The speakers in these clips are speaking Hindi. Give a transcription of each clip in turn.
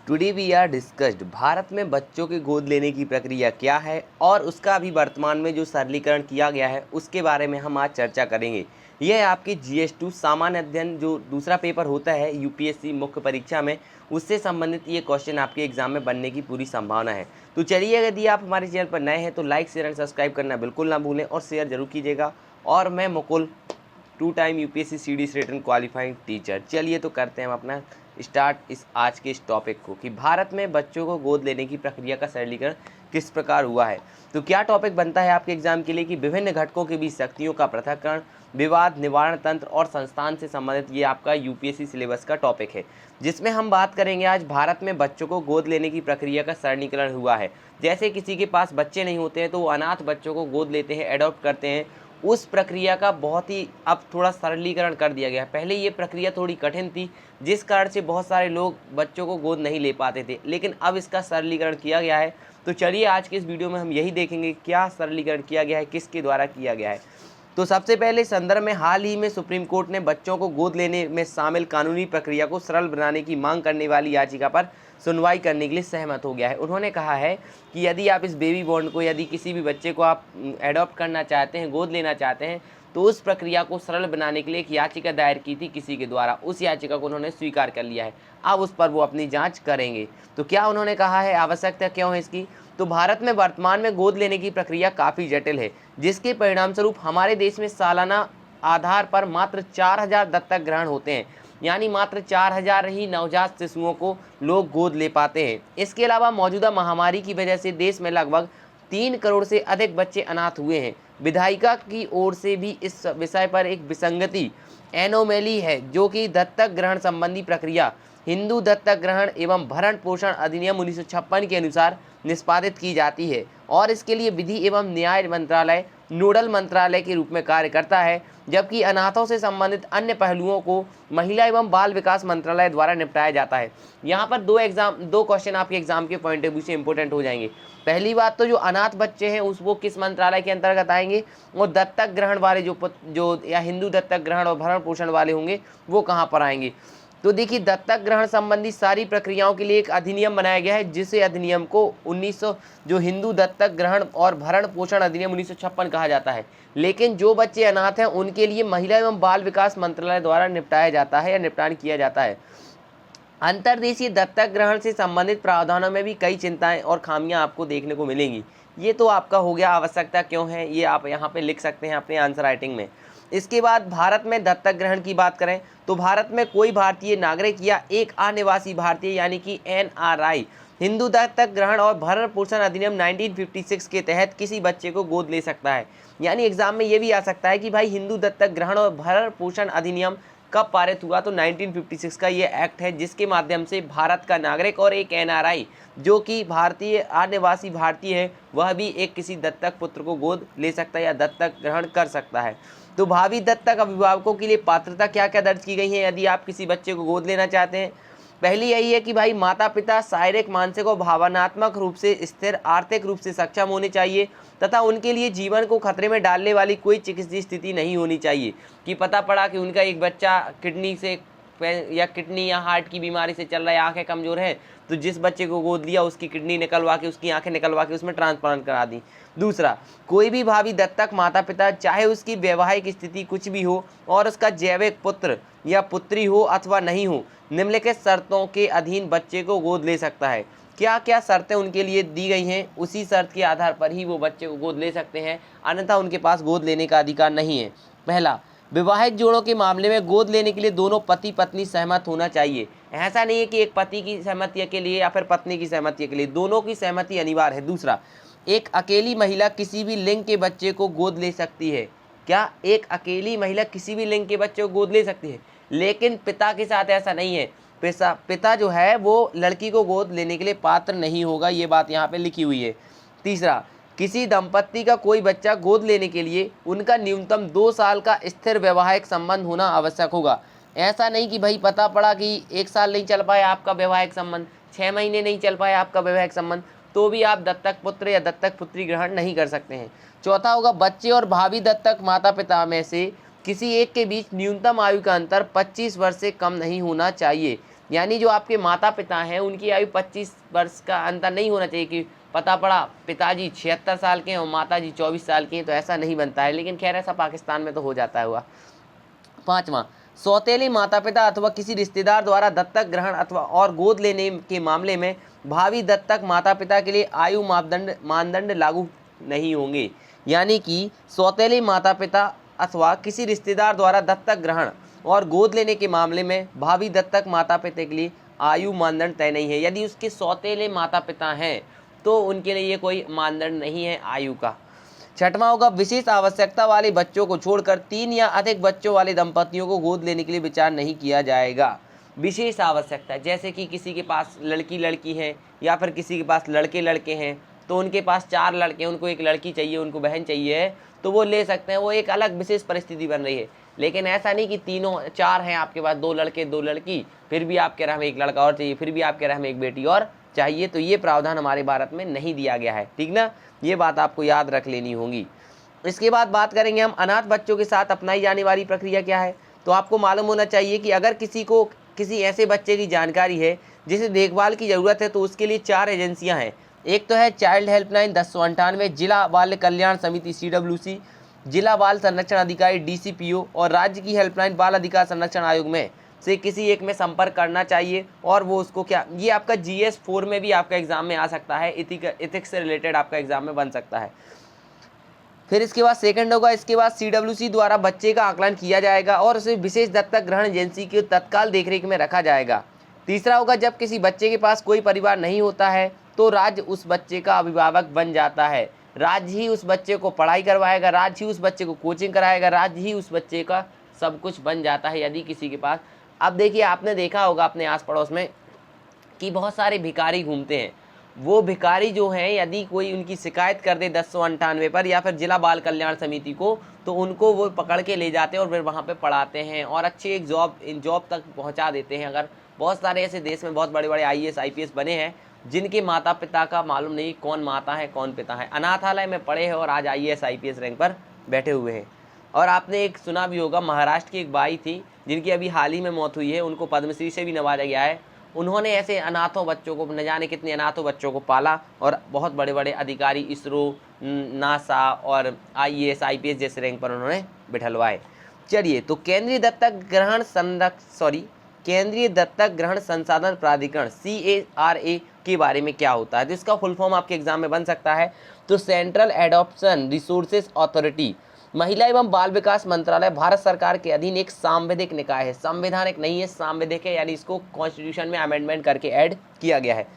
Today we are discussed Bharat में बच्चों के गोद लेने की प्रक्रिया क्या है और उसका अभी वर्तमान में जो सरलीकरण किया गया है उसके बारे में हम आज चर्चा करेंगे। यह आपकी GS2 सामान्य अध्ययन जो दूसरा पेपर होता है UPSC मुख्य परीक्षा में, उससे संबंधित ये क्वेश्चन आपके एग्जाम में बनने की पूरी संभावना है। तो चलिए, यदि आप हमारे चैनल पर नए हैं तो लाइक शेयर एंड सब्सक्राइब करना बिल्कुल ना भूलें और शेयर जरूर कीजिएगा। और मैं Mukul, 2 time UPSC CDS written qualifying teacher. चलिए तो करते हैं हम अपना स्टार्ट आज के इस टॉपिक को कि भारत में बच्चों को गोद लेने की प्रक्रिया का सरलीकरण किस प्रकार हुआ है। तो क्या टॉपिक बनता है आपके एग्जाम के लिए कि विभिन्न घटकों के बीच शक्तियों का पृथक्करण, विवाद निवारण तंत्र और संस्थान से संबंधित ये आपका UPSC सिलेबस का टॉपिक है, जिसमें हम बात करेंगे आज भारत में बच्चों को गोद लेने की प्रक्रिया का सरलीकरण हुआ है। जैसे किसी के पास बच्चे नहीं होते हैं तो वो अनाथ बच्चों को गोद लेते हैं, एडॉप्ट करते हैं। उस प्रक्रिया का बहुत ही अब थोड़ा सरलीकरण कर दिया गया है। पहले ये प्रक्रिया थोड़ी कठिन थी, जिस कारण से बहुत सारे लोग बच्चों को गोद नहीं ले पाते थे, लेकिन अब इसका सरलीकरण किया गया है। तो चलिए आज के इस वीडियो में हम यही देखेंगे क्या सरलीकरण किया गया है, किसके द्वारा किया गया है। तो सबसे पहले संदर्भ में हाल ही में सुप्रीम कोर्ट ने बच्चों को गोद लेने में शामिल कानूनी प्रक्रिया को सरल बनाने की मांग करने वाली याचिका पर सुनवाई करने के लिए सहमत हो गया है। उन्होंने कहा है कि यदि आप इस बेबी बॉन्ड को, यदि किसी भी बच्चे को आप एडॉप्ट करना चाहते हैं, गोद लेना चाहते हैं, तो उस प्रक्रिया को सरल बनाने के लिए एक याचिका दायर की थी किसी के द्वारा। उस याचिका को उन्होंने स्वीकार कर लिया है। अब उस पर वो अपनी जांच करेंगे। तो क्या उन्होंने कहा है, आवश्यकता क्यों है इसकी? तो भारत में वर्तमान में गोद लेने की प्रक्रिया काफ़ी जटिल है, जिसके परिणामस्वरूप हमारे देश में सालाना आधार पर मात्र 4000 दत्तक ग्रहण होते हैं। यानी मात्र 4000 ही नवजात शिशुओं को लोग गोद ले पाते हैं। इसके अलावा मौजूदा महामारी की वजह से देश में लगभग 3 करोड़ से अधिक बच्चे अनाथ हुए हैं। विधायिका की ओर से भी इस विषय पर एक विसंगति एनोमेली है, जो कि दत्तक ग्रहण संबंधी प्रक्रिया हिंदू दत्तक ग्रहण एवं भरण पोषण अधिनियम 1956 के अनुसार निष्पादित की जाती है और इसके लिए विधि एवं न्याय मंत्रालय नोडल मंत्रालय के रूप में कार्य करता है, जबकि अनाथों से संबंधित अन्य पहलुओं को महिला एवं बाल विकास मंत्रालय द्वारा निपटाया जाता है। यहाँ पर दो क्वेश्चन आपके एग्जाम के पॉइंट ऑफ व्यू से इंपॉर्टेंट हो जाएंगे। पहली बात तो जो अनाथ बच्चे हैं वो किस मंत्रालय के अंतर्गत आएंगे, और दत्तक ग्रहण वाले जो या हिंदू दत्तक ग्रहण और भरण पोषण वाले होंगे वो कहाँ पर आएंगे। तो देखिए, दत्तक ग्रहण संबंधी सारी प्रक्रियाओं के लिए एक अधिनियम बनाया गया है, जिसे अधिनियम को 1900 जो हिंदू दत्तक ग्रहण और भरण पोषण अधिनियम 1956 कहा जाता है। लेकिन जो बच्चे अनाथ हैं उनके लिए महिला एवं बाल विकास मंत्रालय द्वारा निपटाया जाता है या निपटान किया जाता है। अंतर्देशीय दत्तक ग्रहण से संबंधित प्रावधानों में भी कई चिंताएं और खामियां आपको देखने को मिलेंगी। ये तो आपका हो गया आवश्यकता क्यों है, ये आप यहाँ पे लिख सकते हैं अपने आंसर राइटिंग में। इसके बाद भारत में दत्तक ग्रहण की बात करें तो भारत में कोई भारतीय नागरिक या एक अनिवासी भारतीय यानी कि NRI हिंदू दत्तक ग्रहण और भरण पोषण अधिनियम 1956 के तहत किसी बच्चे को गोद ले सकता है। यानी एग्जाम में ये भी आ सकता है कि भाई हिंदू दत्तक ग्रहण और भरण पोषण अधिनियम कब पारित हुआ, तो 1956 का ये एक्ट है, जिसके माध्यम से भारत का नागरिक और एक NRI जो कि भारतीय अनिवासी भारतीय है वह भी एक किसी दत्तक पुत्र को गोद ले सकता है या दत्तक ग्रहण कर सकता है। तो भावी दत्तक अभिभावकों के लिए पात्रता क्या क्या दर्ज की गई है यदि आप किसी बच्चे को गोद लेना चाहते हैं। पहली यही है कि भाई माता पिता शारीरिक, मानसिक और भावनात्मक रूप से स्थिर, आर्थिक रूप से सक्षम होने चाहिए तथा उनके लिए जीवन को खतरे में डालने वाली कोई चिकित्सीय स्थिति नहीं होनी चाहिए। कि पता पड़ा कि उनका एक बच्चा किडनी या हार्ट की बीमारी से चल रहा है, आंखें कमजोर हैं, तो जिस बच्चे को गोद लिया उसकी किडनी निकलवा के, उसकी आंखें निकलवा के उसमें ट्रांसप्लांट करा दी। दूसरा, कोई भी भावी दत्तक माता पिता चाहे उसकी वैवाहिक स्थिति कुछ भी हो और उसका जैविक पुत्र या पुत्री हो अथवा नहीं हो, निम्नलिखित शर्तों के अधीन बच्चे को गोद ले सकता है। क्या क्या शर्तें उनके लिए दी गई हैं, उसी शर्त के आधार पर ही वो बच्चे को गोद ले सकते हैं, अन्यथा उनके पास गोद लेने का अधिकार नहीं है। पहला, विवाहित जोड़ों के मामले में गोद लेने के लिए दोनों पति पत्नी सहमत होना चाहिए। ऐसा नहीं है कि एक पति की सहमति के लिए या फिर पत्नी की सहमति के लिए, दोनों की सहमति अनिवार्य है। दूसरा, एक अकेली महिला किसी भी लिंग के बच्चे को गोद ले सकती है। क्या एक अकेली महिला किसी भी लिंग के बच्चे को गोद ले सकती है? लेकिन पिता के साथ ऐसा नहीं है। पिता जो है वो लड़की को गोद लेने के लिए पात्र नहीं होगा, ये बात यहाँ पे लिखी हुई है। तीसरा, किसी दंपत्ति का कोई बच्चा गोद लेने के लिए उनका न्यूनतम 2 साल का स्थिर वैवाहिक संबंध होना आवश्यक होगा। ऐसा नहीं कि भाई पता पड़ा कि 1 साल नहीं चल पाया आपका वैवाहिक संबंध, 6 महीने नहीं चल पाया आपका वैवाहिक संबंध, तो भी आप दत्तक पुत्र या दत्तक पुत्री ग्रहण नहीं कर सकते हैं। चौथा होगा, बच्चे और भावी दत्तक माता पिता में से किसी एक के बीच न्यूनतम आयु का अंतर 25 वर्ष से कम नहीं होना चाहिए। यानी जो आपके माता पिता हैं उनकी आयु 25 वर्ष का अंतर नहीं होना चाहिए कि पता पड़ा पिताजी 76 साल के हैं और माताजी 24 साल की हैं, तो ऐसा नहीं बनता है। लेकिन खैर ऐसा पाकिस्तान में तो हो जाता है हुआ। 5वां, सौतेली माता पिता अथवा किसी रिश्तेदार द्वारा दत्तक ग्रहण अथवा और गोद लेने के मामले में भावी दत्तक माता पिता के लिए आयु मानदंड लागू नहीं होंगे। यानी कि सौतेली माता पिता अथवा किसी रिश्तेदार द्वारा दत्तक ग्रहण और गोद लेने के मामले में भावी दत्तक माता पिता के लिए आयु मानदंड तय नहीं है। यदि उसके सौतेले माता पिता हैं तो उनके लिए कोई मानदंड नहीं है आयु का। 6वां होगा, विशेष आवश्यकता वाले बच्चों को छोड़कर 3 या अधिक बच्चों वाले दंपतियों को गोद लेने के लिए विचार नहीं किया जाएगा। विशेष आवश्यकता जैसे कि किसी के पास लड़की है या फिर किसी के पास लड़के हैं, तो उनके पास 4 लड़के हैं, उनको एक लड़की चाहिए, उनको बहन चाहिए, तो वो ले सकते हैं। वो एक अलग विशेष परिस्थिति बन रही है। लेकिन ऐसा नहीं कि 4 हैं आपके पास, 2 लड़के 2 लड़की, फिर भी आप कह रहे हमें एक लड़का और चाहिए, फिर भी आप कह रहे हमें एक बेटी और चाहिए। तो ये प्रावधान हमारे भारत में नहीं दिया गया है, ठीक ना। ये बात आपको याद रख लेनी होगी। इसके बाद बात करेंगे हम अनाथ बच्चों के साथ अपनाई जाने वाली प्रक्रिया क्या है। तो आपको मालूम होना चाहिए कि अगर किसी को किसी ऐसे बच्चे की जानकारी है जिसे देखभाल की ज़रूरत है तो उसके लिए 4 एजेंसियां हैं। एक तो है चाइल्ड हेल्पलाइन 1098, जिला बाल कल्याण समिति CWC, जिला बाल संरक्षण अधिकारी DCPO और राज्य की हेल्पलाइन बाल अधिकार संरक्षण आयोग में से किसी एक में संपर्क करना चाहिए। और वो उसको क्या, ये आपका GS4 में भी आपका एग्जाम में आ सकता है, इथिक्स से रिलेटेड आपका एग्जाम में बन सकता है। फिर इसके बाद सेकंड होगा, इसके बाद CWC द्वारा बच्चे का आकलन किया जाएगा और उसे विशेष दत्तक ग्रहण एजेंसी की तत्काल देखरेख में रखा जाएगा। तीसरा होगा, जब किसी बच्चे के पास कोई परिवार नहीं होता है तो राज्य उस बच्चे का अभिभावक बन जाता है। राज्य ही उस बच्चे को पढ़ाई करवाएगा, राज्य ही उस बच्चे को कोचिंग कराएगा, राज्य ही उस बच्चे का सब कुछ बन जाता है यदि किसी के पास। अब देखिए, आपने देखा होगा अपने आस पड़ोस में कि बहुत सारे भिखारी घूमते हैं। वो भिखारी जो हैं यदि कोई उनकी शिकायत कर दे 1098 पर या फिर जिला बाल कल्याण समिति को, तो उनको वो पकड़ के ले जाते हैं और फिर वहाँ पे पढ़ाते हैं और अच्छी एक जॉब तक पहुँचा देते हैं। अगर बहुत सारे ऐसे देश में बहुत बड़े बड़े IAS IPS बने हैं जिनके माता पिता का मालूम नहीं कौन माता है कौन पिता है, अनाथालय में पढ़े हैं और आज IAS IPS रैंक पर बैठे हुए हैं। और आपने एक सुना भी होगा, महाराष्ट्र की एक बाई थी जिनकी अभी हाल ही में मौत हुई है, उनको पद्मश्री से भी नवाजा गया है। उन्होंने ऐसे अनाथों बच्चों को, न जाने कितने अनाथों बच्चों को पाला और बहुत बड़े बड़े अधिकारी ISRO, NASA और IAS IPS जैसे रैंक पर उन्होंने बिठलवाए। चलिए, तो केंद्रीय दत्तक ग्रहण संसाधन प्राधिकरण CARA के बारे में क्या होता है, तो इसका फुल फॉर्म आपके एग्जाम में बन सकता है। तो सेंट्रल एडॉप्शन रिसोर्सेज अथॉरिटी, महिला एवं बाल विकास मंत्रालय भारत सरकार के अधीन एक सांविधिक निकाय है। संवैधानिक नहीं है, सांविधिक है, यानी इसको कॉन्स्टिट्यूशन में अमेंडमेंट करके ऐड किया गया है।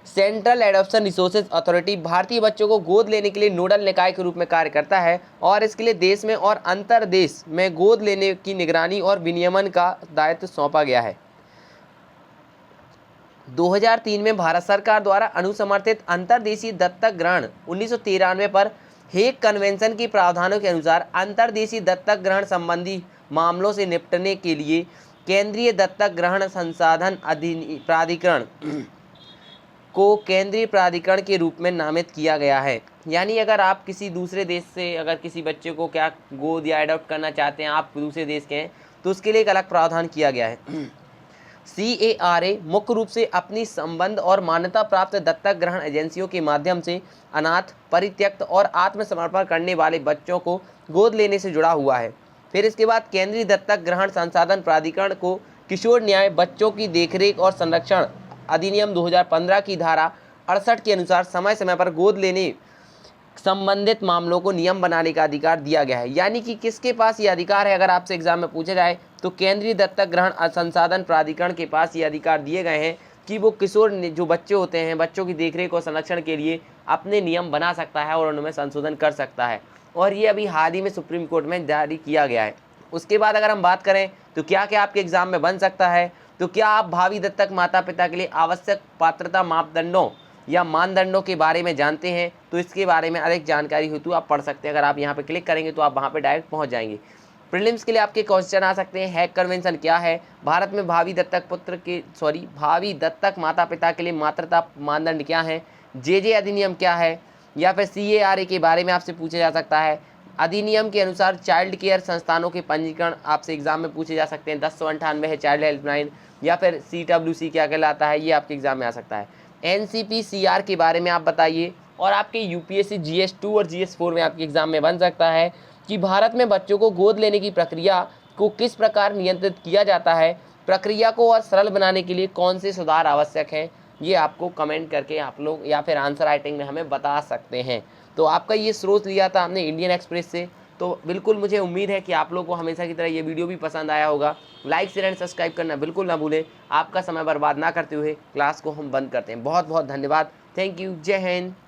सेंट्रल एडॉप्शन रिसोर्सेज अथॉरिटी भारतीय बच्चों को गोद लेने के लिए नोडल निकाय के रूप में कार्य करता है और इसके लिए देश में और अंतरदेश में गोद लेने की निगरानी और विनियमन का दायित्व सौंपा गया है। 2003 में भारत सरकार द्वारा अनुसमर्थित अंतर्देशीय दत्तक ग्रहण 1993 पर हेग कन्वेंशन के प्रावधानों के अनुसार अंतर्देशीय दत्तक ग्रहण संबंधी मामलों से निपटने के लिए केंद्रीय दत्तक ग्रहण संसाधन प्राधिकरण को केंद्रीय प्राधिकरण के रूप में नामित किया गया है। यानी अगर आप किसी दूसरे देश से अगर किसी बच्चे को क्या गोद या एडॉप्ट करना चाहते हैं, आप दूसरे देश के हैं, तो उसके लिए एक अलग प्रावधान किया गया है। CARA मुख्य रूप से अपनी संबंध और मान्यता प्राप्त दत्तक ग्रहण एजेंसियों के माध्यम से अनाथ, परित्यक्त और आत्मसमर्पण करने वाले बच्चों को गोद लेने से जुड़ा हुआ है। फिर इसके बाद केंद्रीय दत्तक ग्रहण संसाधन प्राधिकरण को किशोर न्याय, बच्चों की देखरेख और संरक्षण अधिनियम 2015 की धारा 68 के अनुसार समय समय पर गोद लेने संबंधित मामलों को नियम बनाने का अधिकार दिया गया है। यानी कि किसके पास ये अधिकार है, अगर आपसे एग्जाम में पूछा जाए तो केंद्रीय दत्तक ग्रहण संसाधन प्राधिकरण के पास ये अधिकार दिए गए हैं कि वो किशोर जो बच्चे होते हैं, बच्चों की देखरेख और संरक्षण के लिए अपने नियम बना सकता है और उनमें संशोधन कर सकता है। और ये अभी हाल ही में सुप्रीम कोर्ट में जारी किया गया है। उसके बाद अगर हम बात करें तो क्या क्या आपके एग्जाम में बन सकता है, तो क्या आप भावी दत्तक माता पिता के लिए आवश्यक पात्रता मापदंडों या मानदंडों के बारे में जानते हैं, तो इसके बारे में अधिक जानकारी हेतु आप पढ़ सकते हैं। अगर आप यहाँ पे क्लिक करेंगे तो आप वहाँ पे डायरेक्ट पहुँच जाएंगे। प्रीलिम्स के लिए आपके क्वेश्चन आ सकते हैं, हैग कन्वेंशन क्या है, भारत में भावी दत्तक माता पिता के लिए मातृता मानदंड क्या है, JJ अधिनियम क्या है, या फिर CARA के बारे में आपसे पूछा जा सकता है। अधिनियम के अनुसार चाइल्ड केयर संस्थानों के पंजीकरण आपसे एग्जाम में पूछे जा सकते हैं। 1098 है चाइल्ड हेल्पलाइन, या फिर CWC क्या कहलाता है, ये आपके एग्जाम में आ सकता है। NCPCR के बारे में आप बताइए, और आपके UPSC GS2 और GS4 में आपके एग्जाम में बन सकता है कि भारत में बच्चों को गोद लेने की प्रक्रिया को किस प्रकार नियंत्रित किया जाता है, प्रक्रिया को और सरल बनाने के लिए कौन से सुधार आवश्यक हैं। ये आपको कमेंट करके आप लोग या फिर आंसर राइटिंग में हमें बता सकते हैं। तो आपका ये स्रोत लिया था हमने इंडियन एक्सप्रेस से। तो बिल्कुल मुझे उम्मीद है कि आप लोगों को हमेशा की तरह ये वीडियो भी पसंद आया होगा। लाइक शेयर एंड सब्सक्राइब करना बिल्कुल ना भूलें। आपका समय बर्बाद ना करते हुए क्लास को हम बंद करते हैं। बहुत बहुत धन्यवाद। Thank you. जय हिंद।